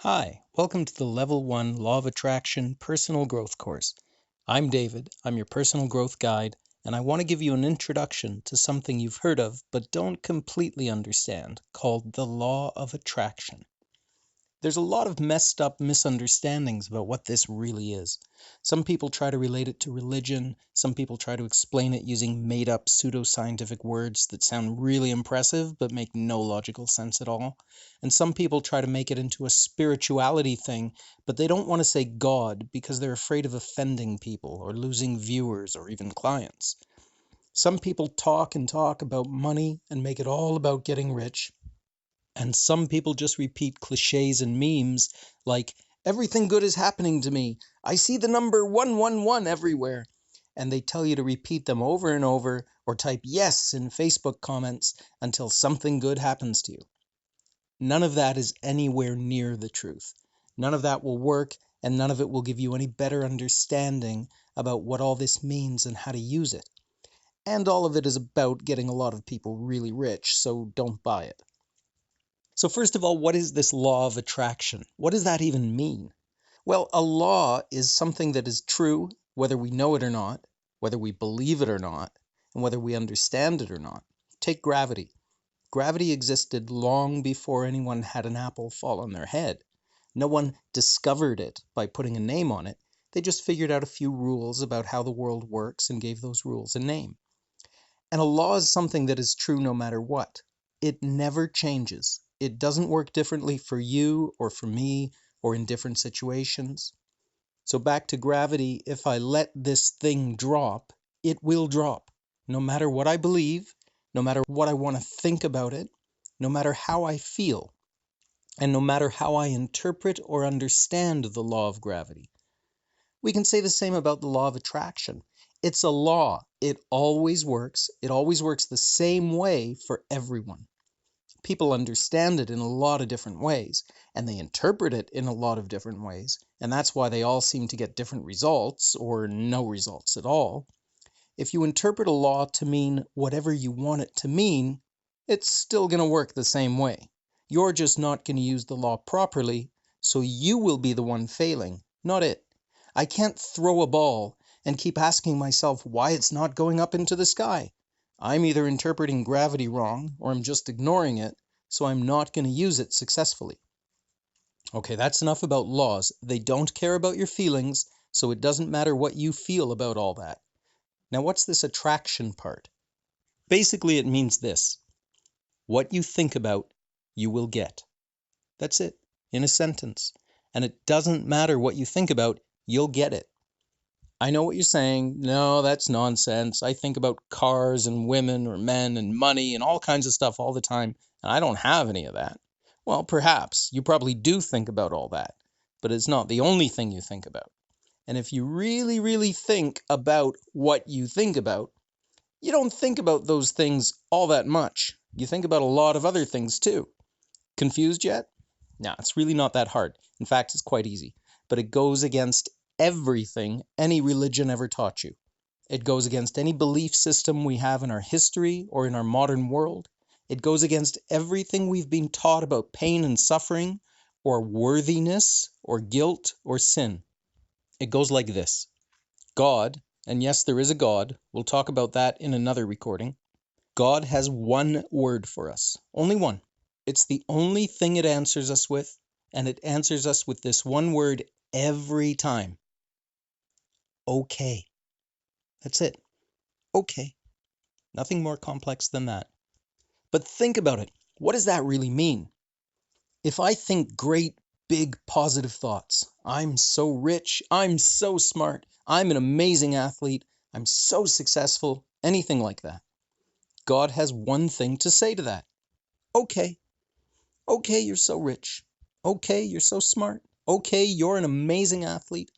Hi, welcome to the Level 1 Law of Attraction Personal Growth course. I'm David, I'm your personal growth guide, and I want to give you an introduction to something you've heard of but don't completely understand, called the Law of Attraction. There's a lot of messed up misunderstandings about what this really is. Some people try to relate it to religion, some people try to explain it using made-up pseudoscientific words that sound really impressive but make no logical sense at all. And some people try to make it into a spirituality thing, but they don't want to say God because they're afraid of offending people or losing viewers or even clients. Some people talk and talk about money and make it all about getting rich. And some people just repeat cliches and memes like, everything good is happening to me. I see the number 111 everywhere. And they tell you to repeat them over and over or type yes in Facebook comments until something good happens to you. None of that is anywhere near the truth. None of that will work, and none of it will give you any better understanding about what all this means and how to use it. And all of it is about getting a lot of people really rich, so don't buy it. So first of all, what is this law of attraction? What does that even mean? Well, a law is something that is true, whether we know it or not, whether we believe it or not, and whether we understand it or not. Take gravity. Gravity existed long before anyone had an apple fall on their head. No one discovered it by putting a name on it. They just figured out a few rules about how the world works and gave those rules a name. And a law is something that is true no matter what. It never changes. It doesn't work differently for you or for me or in different situations. So back to gravity, if I let this thing drop, it will drop. No matter what I believe, no matter what I want to think about it, no matter how I feel, and no matter how I interpret or understand the law of gravity. We can say the same about the law of attraction. It's a law. It always works. It always works the same way for everyone. People understand it in a lot of different ways, and they interpret it in a lot of different ways, and that's why they all seem to get different results or no results at all. If you interpret a law to mean whatever you want it to mean, it's still going to work the same way. You're just not going to use the law properly, so you will be the one failing, not it. I can't throw a ball and keep asking myself why it's not going up into the sky. I'm either interpreting gravity wrong or I'm just ignoring it, so I'm not going to use it successfully. Okay, that's enough about laws. They don't care about your feelings, so it doesn't matter what you feel about all that. Now, what's this attraction part? Basically, it means this. What you think about, you will get. That's it, in a sentence. And it doesn't matter what you think about, you'll get it. I know what you're saying. No, that's nonsense. I think about cars and women or men and money and all kinds of stuff all the time, and I don't have any of that. Well, perhaps. You probably do think about all that, but it's not the only thing you think about. And if you really, really think about what you think about, you don't think about those things all that much. You think about a lot of other things too. Confused yet? No, it's really not that hard. In fact, it's quite easy. But it goes against everything any religion ever taught you. It goes against any belief system we have in our history or in our modern world. It goes against everything we've been taught about pain and suffering, or worthiness, or guilt, or sin. It goes like this. God, and yes, there is a God, we'll talk about that in another recording. God has one word for us, only one. It's the only thing it answers us with, and it answers us with this one word every time. Okay. That's it. Okay. Nothing more complex than that. But think about it. What does that really mean? If I think great, big, positive thoughts, I'm so rich, I'm so smart, I'm an amazing athlete, I'm so successful, anything like that, God has one thing to say to that. Okay. Okay, you're so rich. Okay, you're so smart. Okay, you're an amazing athlete.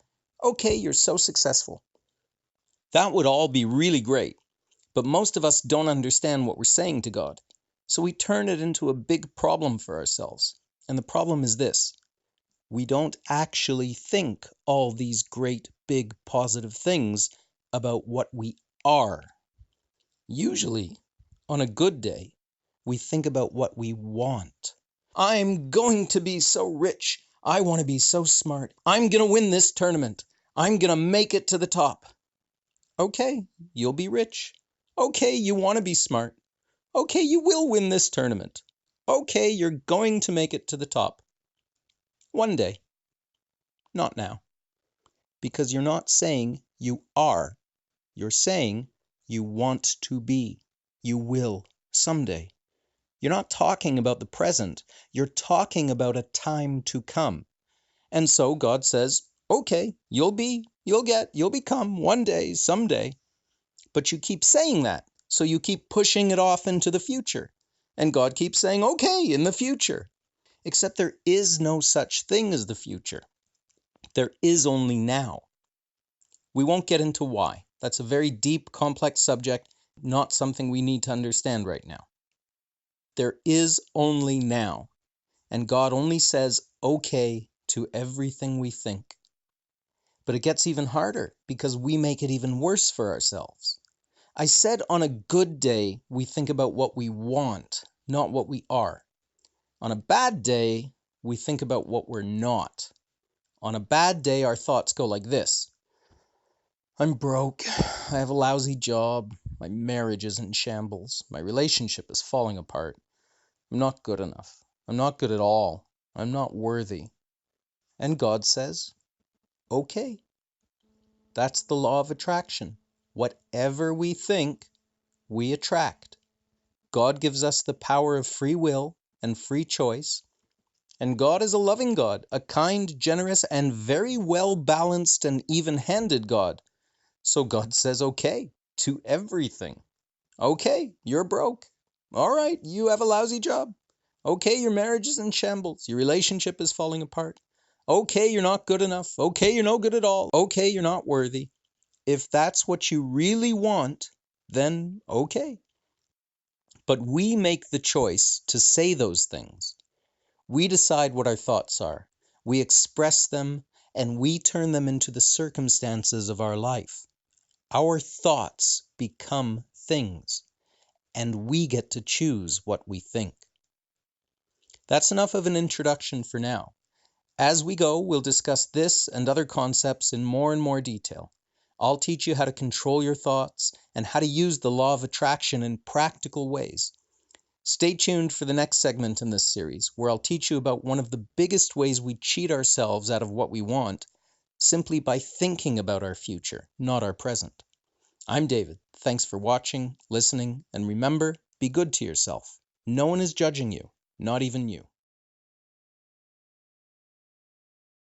Okay, you're so successful. That would all be really great, but most of us don't understand what we're saying to God. So we turn it into a big problem for ourselves. And the problem is this. We don't actually think all these great, big, positive things about what we are. Usually, on a good day, we think about what we want. I'm going to be so rich. I want to be so smart. I'm going to win this tournament. I'm going to make it to the top. Okay, you'll be rich. Okay, you want to be smart. Okay, you will win this tournament. Okay, you're going to make it to the top. One day. Not now. Because you're not saying you are. You're saying you want to be. You will someday. You're not talking about the present. You're talking about a time to come. And so God says, okay, you'll become one day, someday. But you keep saying that. So you keep pushing it off into the future. And God keeps saying, okay, in the future. Except there is no such thing as the future. There is only now. We won't get into why. That's a very deep, complex subject, not something we need to understand right now. There is only now. And God only says okay to everything we think. But it gets even harder because we make it even worse for ourselves. I said on a good day, we think about what we want, not what we are. On a bad day, we think about what we're not. On a bad day, our thoughts go like this. I'm broke. I have a lousy job. My marriage is in shambles. My relationship is falling apart. I'm not good enough. I'm not good at all. I'm not worthy. And God says, okay. That's the law of attraction. Whatever we think, we attract. God gives us the power of free will and free choice. And God is a loving God, a kind, generous, and very well balanced and even-handed God. So God says okay to everything. Okay, you're broke. All right, you have a lousy job. Okay, your marriage is in shambles. Your relationship is falling apart. Okay, you're not good enough. Okay, you're no good at all. Okay, you're not worthy. If that's what you really want, then okay. But we make the choice to say those things. We decide what our thoughts are. We express them, and we turn them into the circumstances of our life. Our thoughts become things, and we get to choose what we think. That's enough of an introduction for now. As we go, we'll discuss this and other concepts in more and more detail. I'll teach you how to control your thoughts and how to use the law of attraction in practical ways. Stay tuned for the next segment in this series, where I'll teach you about one of the biggest ways we cheat ourselves out of what we want, simply by thinking about our future, not our present. I'm David. Thanks for watching, listening, and remember, be good to yourself. No one is judging you, not even you.